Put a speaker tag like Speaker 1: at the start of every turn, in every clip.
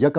Speaker 1: 1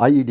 Speaker 1: IED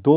Speaker 1: 2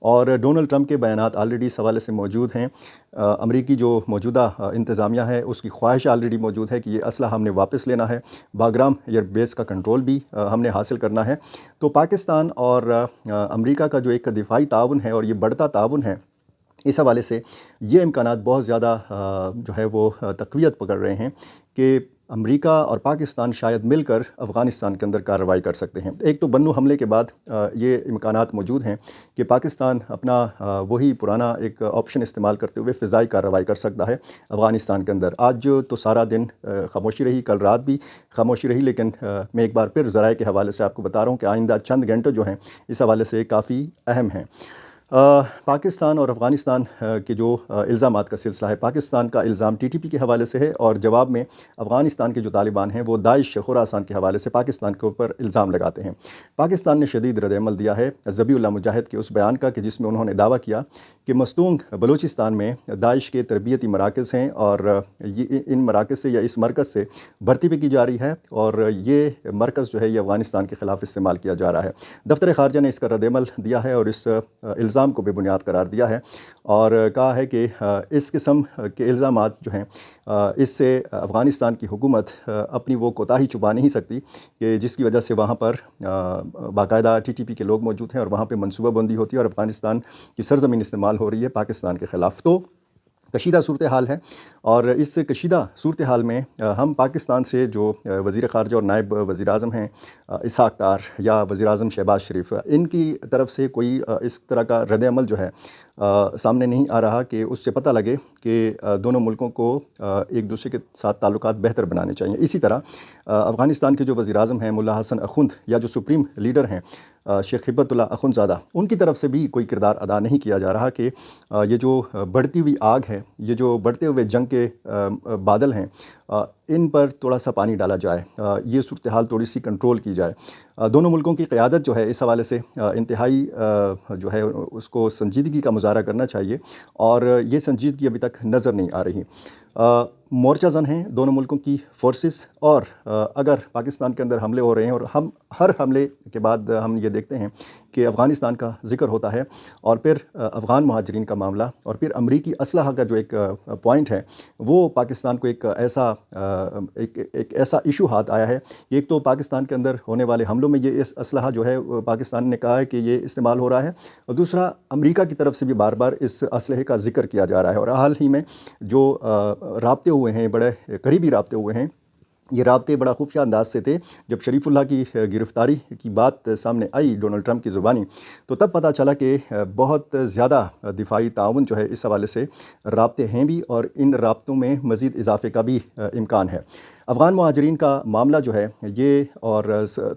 Speaker 1: اور Donald Trump کے بیانات آلریڈی اس حوالے سے موجود ہیں۔ امریکی جو موجودہ انتظامیہ ہے اس کی خواہش آلریڈی موجود ہے کہ یہ اسلحہ ہم نے واپس لینا ہے، باگرام ایئر بیس کا کنٹرول بھی ہم نے حاصل کرنا ہے۔ تو پاکستان اور امریکہ کا جو ایک دفاعی تعاون ہے اور یہ بڑھتا تعاون ہے، اس حوالے سے یہ امکانات بہت زیادہ جو ہے وہ تقویت پکڑ رہے ہیں کہ امریکہ اور پاکستان شاید مل کر افغانستان کے اندر کارروائی کر سکتے ہیں۔ ایک تو بنو حملے کے بعد یہ امکانات موجود ہیں کہ پاکستان اپنا وہی پرانا ایک آپشن استعمال کرتے ہوئے فضائی کارروائی کر سکتا ہے افغانستان کے اندر۔ آج تو سارا دن خاموشی رہی، کل رات بھی خاموشی رہی، لیکن میں ایک بار پھر ذرائع کے حوالے سے آپ کو بتا رہا ہوں کہ آئندہ چند گھنٹے جو ہیں اس حوالے سے کافی اہم ہیں۔ پاکستان اور افغانستان کے جو الزامات کا سلسلہ ہے، پاکستان کا الزام ٹی ٹی پی کے حوالے سے ہے، اور جواب میں افغانستان کے جو طالبان ہیں وہ داعش خراسان کے حوالے سے پاکستان کے اوپر الزام لگاتے ہیں۔ پاکستان نے شدید رد عمل دیا ہے ذبیح اللہ مجاہد کے اس بیان کا کہ جس میں انہوں نے دعویٰ کیا کہ مستونگ بلوچستان میں داعش کے تربیتی مراکز ہیں، اور ان مراکز سے یا اس مرکز سے بھرتی بھی کی جا رہی ہے، اور یہ مرکز جو ہے یہ افغانستان کے خلاف استعمال کیا جا رہا ہے۔ دفتر خارجہ نے اس کا رد عمل دیا ہے اور اس الزام کو بے بنیاد قرار دیا ہے، اور کہا ہے کہ اس قسم کے الزامات جو ہیں اس سے افغانستان کی حکومت اپنی وہ کوتاہی چھپا نہیں سکتی کہ جس کی وجہ سے وہاں پر باقاعدہ ٹی ٹی پی کے لوگ موجود ہیں اور وہاں پہ منصوبہ بندی ہوتی ہے اور افغانستان کی سرزمین استعمال ہو رہی ہے پاکستان کے خلاف۔ تو کشیدہ صورتحال ہے، اور اس کشیدہ صورتحال میں ہم پاکستان سے جو وزیر خارجہ اور نائب وزیر اعظم ہیں اسحاق ڈار یا وزیر اعظم شہباز شریف، ان کی طرف سے کوئی اس طرح کا رد عمل جو ہے سامنے نہیں آ رہا کہ اس سے پتہ لگے کہ دونوں ملکوں کو ایک دوسرے کے ساتھ تعلقات بہتر بنانے چاہیے۔ اسی طرح افغانستان کے جو وزیر اعظم ہیں ملا حسن اخوند، یا جو سپریم لیڈر ہیں شیخ ہبت اللہ اخوندزادہ، ان کی طرف سے بھی کوئی کردار ادا نہیں کیا جا رہا کہ یہ جو بڑھتی ہوئی آگ ہے، یہ جو بڑھتے ہوئے جنگ کے بادل ہیں، ان پر تھوڑا سا پانی ڈالا جائے، یہ صورتحال تھوڑی سی کنٹرول کی جائے۔ دونوں ملکوں کی قیادت جو ہے اس حوالے سے انتہائی جو ہے اس کو سنجیدگی کا مظاہرہ کرنا چاہیے، اور یہ سنجیدگی ابھی تک نظر نہیں آ رہی۔ مورچہ زن ہیں دونوں ملکوں کی فورسز، اور اگر پاکستان کے اندر حملے ہو رہے ہیں اور ہم ہر حملے کے بعد ہم یہ دیکھتے ہیں کہ افغانستان کا ذکر ہوتا ہے، اور پھر افغان مہاجرین کا معاملہ، اور پھر امریکی اسلحہ کا جو ایک پوائنٹ ہے وہ پاکستان کو ایک ایسا ایشو ہاتھ آیا ہے۔ ایک تو پاکستان کے اندر ہونے والے حملوں میں یہ اسلحہ جو ہے پاکستان نے کہا ہے کہ یہ استعمال ہو رہا ہے، اور دوسرا امریکہ کی طرف سے بھی بار بار اس اسلحے کا ذکر کیا جا رہا ہے۔ اور حال ہی میں جو رابطے ہوئے ہیں، بڑے قریبی رابطے ہوئے ہیں، یہ رابطے بڑا خفیہ انداز سے تھے۔ جب شریف اللہ کی گرفتاری کی بات سامنے آئی ڈونلڈ ٹرمپ کی زبانی، تو تب پتہ چلا کہ بہت زیادہ دفاعی تعاون جو ہے اس حوالے سے رابطے ہیں بھی، اور ان رابطوں میں مزید اضافے کا بھی امکان ہے۔ افغان مہاجرین کا معاملہ جو ہے یہ، اور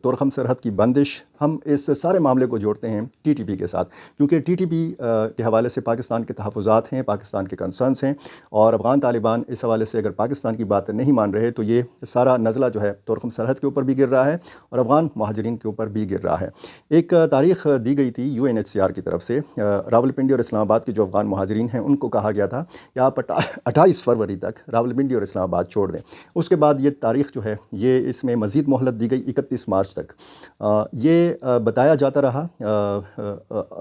Speaker 1: تورخم سرحد کی بندش، ہم اس سارے معاملے کو جوڑتے ہیں ٹی ٹی پی کے ساتھ، کیونکہ ٹی ٹی پی کے حوالے سے پاکستان کے تحفظات ہیں، پاکستان کے کنسرنس ہیں، اور افغان طالبان اس حوالے سے اگر پاکستان کی بات نہیں مان رہے تو یہ سارا نزلہ جو ہے تورخم سرحد کے اوپر بھی گر رہا ہے اور افغان مہاجرین کے اوپر بھی گر رہا ہے۔ ایک تاریخ دی گئی تھی UNHCR کی طرف سے، راولپنڈی اور اسلام آباد کے جو افغان مہاجرین ہیں ان کو کہا گیا تھا کہ آپ 28 فروری تک راولپنڈی اور اسلام آباد چھوڑ دیں۔ اس کے بعد یہ تاریخ جو ہے یہ اس میں مزید مہلت دی گئی 31 مارچ تک۔ یہ بتایا جاتا رہا،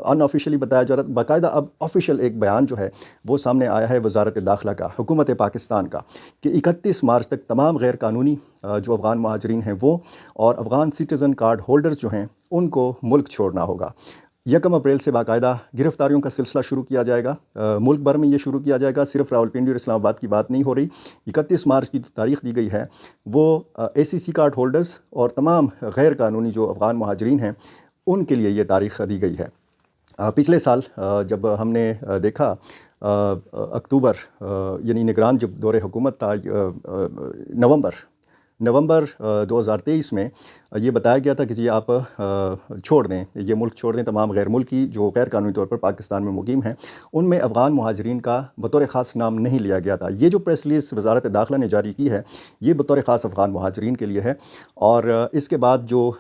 Speaker 1: ان آفیشلی بتایا جا رہا، باقاعدہ اب آفیشل ایک بیان جو ہے وہ سامنے آیا ہے وزارت داخلہ کا، حکومت پاکستان کا، کہ 31 مارچ تک تمام غیر قانونی جو افغان مہاجرین ہیں وہ اور افغان سٹیزن کارڈ ہولڈرز جو ہیں ان کو ملک چھوڑنا ہوگا۔ 1 اپریل سے باقاعدہ گرفتاریوں کا سلسلہ شروع کیا جائے گا، ملک بھر میں یہ شروع کیا جائے گا، صرف راولپنڈی اور اسلام آباد کی بات نہیں ہو رہی۔ 31 مارچ کی جو تاریخ دی گئی ہے وہ ACC کارڈ ہولڈرز اور تمام غیر قانونی جو افغان مہاجرین ہیں ان کے لیے یہ تاریخ دی گئی ہے۔ پچھلے سال جب ہم نے دیکھا اکتوبر، یعنی نگران جب دور حکومت تھا، نومبر 2023 میں یہ بتایا گیا تھا کہ جی آپ چھوڑ دیں، یہ ملک چھوڑ دیں، تمام غیر ملکی جو غیر قانونی طور پر پاکستان میں مقیم ہیں ان میں افغان مہاجرین کا بطور خاص نام نہیں لیا گیا تھا۔ یہ جو پریس ریلیز وزارت داخلہ نے جاری کی ہے یہ بطور خاص افغان مہاجرین کے لیے ہے، اور اس کے بعد جو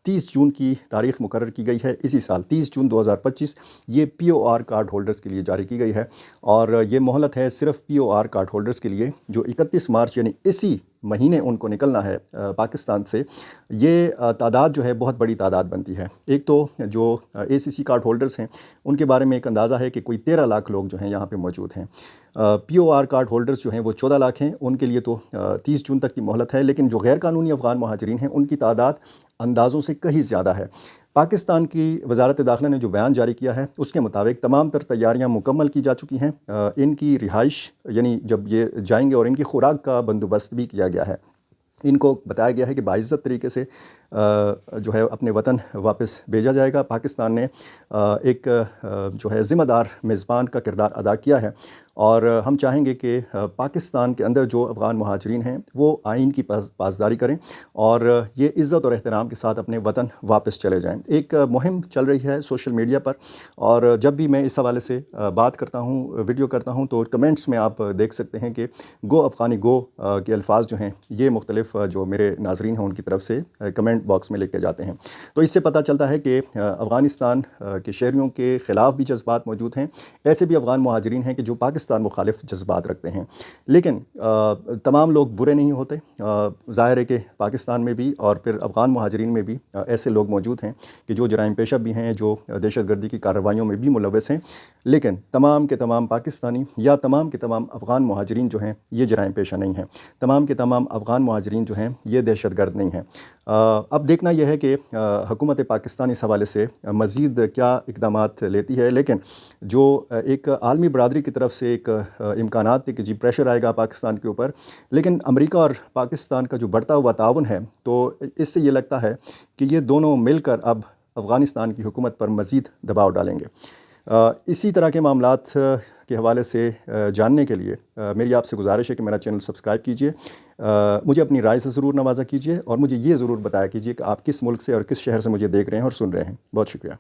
Speaker 1: 30 جون کی تاریخ مقرر کی گئی ہے اسی سال 30 جون 2025 یہ POR کارڈ ہولڈرز کے لیے جاری کی گئی ہے، اور یہ مہلت ہے صرف POR کارڈ ہولڈرز کے لیے جو 31 مارچ یعنی اسی مہینے ان کو نکلنا ہے پاکستان سے، یہ تعداد جو ہے بہت بڑی تعداد بنتی ہے۔ ایک تو جو ACC کارڈ ہولڈرز ہیں ان کے بارے میں ایک اندازہ ہے کہ کوئی 13 لاکھ لوگ جو ہیں یہاں پہ موجود ہیں۔ POR کارڈ ہولڈرز جو ہیں وہ 14 لاکھ ہیں، ان کے لیے تو 30 جون تک کی مہلت ہے، لیکن جو غیر قانونی افغان مہاجرین ہیں ان کی تعداد اندازوں سے کہیں زیادہ ہے۔ پاکستان کی وزارت داخلہ نے جو بیان جاری کیا ہے اس کے مطابق تمام تر تیاریاں مکمل کی جا چکی ہیں۔ ان کی رہائش یعنی جب یہ جائیں گے اور ان کی خوراک کا بندوبست بھی کیا گیا ہے۔ ان کو بتایا گیا ہے کہ باعزت طریقے سے جو ہے اپنے وطن واپس بھیجا جائے گا۔ پاکستان نے ایک جو ہے ذمہ دار میزبان کا کردار ادا کیا ہے، اور ہم چاہیں گے کہ پاکستان کے اندر جو افغان مہاجرین ہیں وہ آئین کی پاسداری کریں اور یہ عزت اور احترام کے ساتھ اپنے وطن واپس چلے جائیں۔ ایک مہم چل رہی ہے سوشل میڈیا پر، اور جب بھی میں اس حوالے سے بات کرتا ہوں، ویڈیو کرتا ہوں، تو کمنٹس میں آپ دیکھ سکتے ہیں کہ گو افغانی گو کے الفاظ جو ہیں یہ مختلف جو میرے ناظرین ہیں ان کی طرف سے کمنٹ باکس میں لکھے جاتے ہیں۔ تو اس سے پتہ چلتا ہے کہ افغانستان کے شہریوں کے خلاف بھی جذبات موجود ہیں، ایسے بھی افغان مہاجرین ہیں کہ جو پاکستان مخالف جذبات رکھتے ہیں، لیکن تمام لوگ برے نہیں ہوتے۔ ظاہر ہے کہ پاکستان میں بھی اور پھر افغان مہاجرین میں بھی ایسے لوگ موجود ہیں کہ جو جرائم پیشہ بھی ہیں، جو دہشت گردی کی کارروائیوں میں بھی ملوث ہیں، لیکن تمام کے تمام پاکستانی یا تمام کے تمام افغان مہاجرین جو ہیں یہ جرائم پیشہ نہیں ہیں، تمام کے تمام افغان مہاجرین جو ہیں یہ دہشت گرد نہیں ہیں۔ اب دیکھنا یہ ہے کہ حکومت پاکستان اس حوالے سے مزید کیا اقدامات لیتی ہے، لیکن جو ایک عالمی برادری کی طرف سے ایک امکانات تھے کہ جی پریشر آئے گا پاکستان کے اوپر، لیکن امریکہ اور پاکستان کا جو بڑھتا ہوا تعاون ہے تو اس سے یہ لگتا ہے کہ یہ دونوں مل کر اب افغانستان کی حکومت پر مزید دباؤ ڈالیں گے۔ اسی طرح کے معاملات کے حوالے سے جاننے کے لیے میری آپ سے گزارش ہے کہ میرا چینل سبسکرائب کیجئے، مجھے اپنی رائے سے ضرور نوازا کیجئے، اور مجھے یہ ضرور بتایا کیجئے کہ آپ کس ملک سے اور کس شہر سے مجھے دیکھ رہے ہیں اور سن رہے ہیں۔ بہت شکریہ۔